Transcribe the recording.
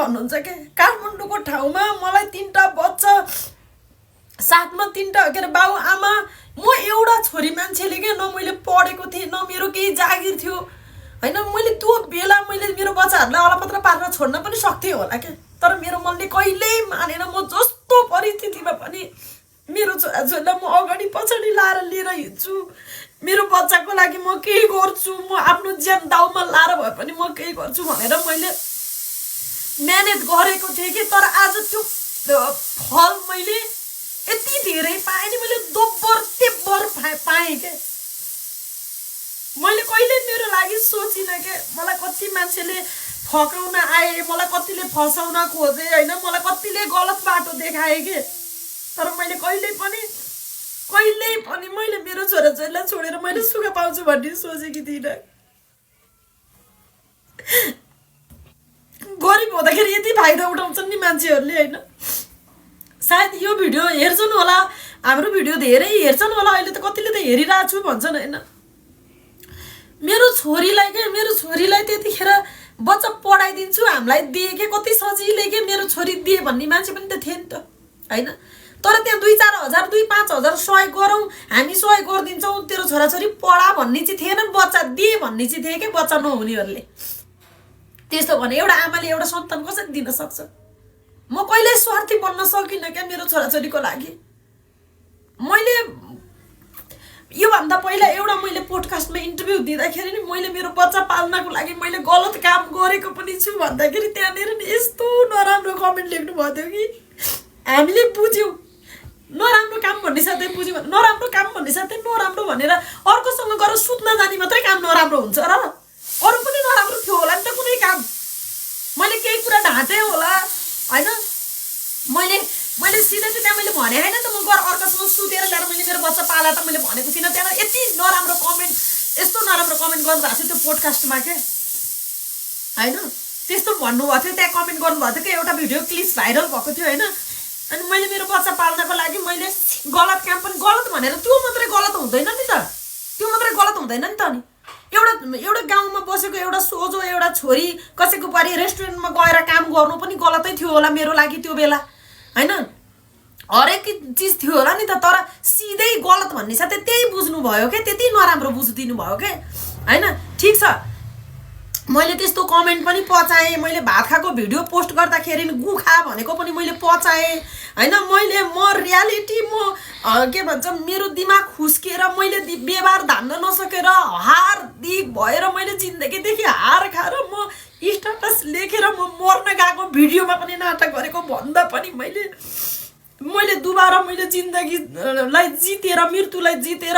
भन्नुहुन्छ के काठमाडौँको ठाउँमा मलाई 3टा बच्चा साथमा 3टा के अरे बाउ आमा म एउटा छोरी मान्छेले के न मैले पढेको थिएँ न मेरो केही जागिर थियो हैन मैले त्यो बेला मैले मेरो बच्चाहरूलाई अलपत्र पारेर छोड्न पनि सक्थेँ होला के तर मेरो मनले कहिल्यै मानेन म जस्तो परिस्थितिमा पनि मेरो छोराछोरीलाई म अगाडि पछाडि लाएर लिएर हिँड्छु मेरो बच्चाको लागि म केही गर्छु म आफ्नो ज्यान दाउमा लाएर भए पनि म केही गर्छु भनेर मैले म्यानेज गरेको थिएँ कि तर आज त्यो फल मैले यति धेरै पाएँ नि मैले दोब्बर तेब्बर पाएँ के मैले कहिले मेरो लागि सोचिनँ के मलाई कति मान्छेले फकाउन आए मलाई कतिले फसाउन खोजे हैन मलाई कतिले गलत बाटो देखाए के तर मैले कहिले पनि मैले मेरो छोराछोरीलाई छोडेर मैले सुख पाउँछु भन्ने सोचेकी थिइनँ गरिब हुँदाखेरि यति फाइदा उठाउँछन् नि मान्छेहरूले हैन सायद यो भिडियो हेर्छन् होला हाम्रो भिडियो धेरै हेर्छन् होला अहिले त कतिले त हेरिरहेको छु भन्छन् हैन मेरो छोरीलाई त्यतिखेर बच्चा पढाइदिन्छु हामीलाई दिए के कति सजिलै के मेरो छोरी दिए भन्ने मान्छे पनि त थिए नि त हैन तर त्यहाँ 2-4 हजार 2-5 हजार सहयोग गरौँ हामी सहयोग गरिदिन्छौँ तेरो छोराछोरी पढा भन्ने चाहिँ थिएन बच्चा दिए भन्ने चाहिँ थिए के बच्चा नहुनेहरूले त्यस्तो भने एउटा आमाले एउटा सन्तान कसरी दिन सक्छ म कहिल्यै स्वार्थी बन्न सकिनँ क्या मेरो छोराछोरीको लागि मैले योभन्दा पहिला एउटा मैले पोडकास्टमा इन्टरभ्यू दिँदाखेरि नि मैले मेरो बच्चा पाल्नको लागि मैले गलत काम गरेको पनि छु भन्दाखेरि त्यहाँनिर नि यस्तो नराम्रो कमेन्ट लेख्नु भएको थियो कि हामीले बुझ्यौँ नराम्रो काम भन्ने साथै बुझ्यौँ भने नराम्रो काम भन्ने साथै नराम्रो भनेर अर्कोसँग गएर सुत्न जाने मात्रै काम नराम्रो हुन्छ र अरू पनि नराम्रो थियो होला नि त कुनै काम मैले केही कुरा ढाँटेँ होला हैन मैले सिधै त्यहाँ मैले भने हैन त म गएर अर्कोसँग सुतेर ल्याएर मैले मेरो बच्चा पाला त मैले भनेको थिइनँ त्यहाँ यति नराम्रो कमेन्ट यस्तो नराम्रो कमेन्ट गर्नुभएको थियो त्यो पोडकास्टमा के हैन त्यस्तो भन्नुभएको थियो त्यहाँ कमेन्ट गर्नुभएको थियो कि एउटा भिडियो क्लिप भाइरल भएको थियो हैन अनि मैले मेरो बच्चा पाल्नको लागि मैले गलत काम पनि गलत भनेर त्यो मात्रै गलत हुँदैन नि त त्यो मात्रै गलत हुँदैन नि त अनि एउटा गाउँमा बसेको एउटा सोझो एउटा छोरी कसैको बारी रेस्टुरेन्टमा गएर काम गर्नु पनि गलतै थियो होला मेरो लागि त्यो बेला हैन हरेक चिज थियो होला नि त तर सिधै गलत भन्ने साथै त्यही बुझ्नु भयो के त्यति नराम्रो बुझिदिनु भयो के हैन ठीक छ मैले त्यस्तो कमेन्ट पनि पचाएँ मैले भात खाएको भिडियो पोस्ट गर्दाखेरि गुखा भनेको पनि मैले पचाएँ हैन म रियालिटी के भन्छ मेरो दिमाग खुस्किएर मैले व्यवहार धान्न नसकेर हार दिक भएर मैले जिन्दगीदेखि हार खाएर म स्ट्याटस लेखेर म मर्न गएको भिडियोमा पनि नाटक गरेको भन्दा पनि मैले दुबारा मैले जिन्दगीलाई जितेर मृत्युलाई जितेर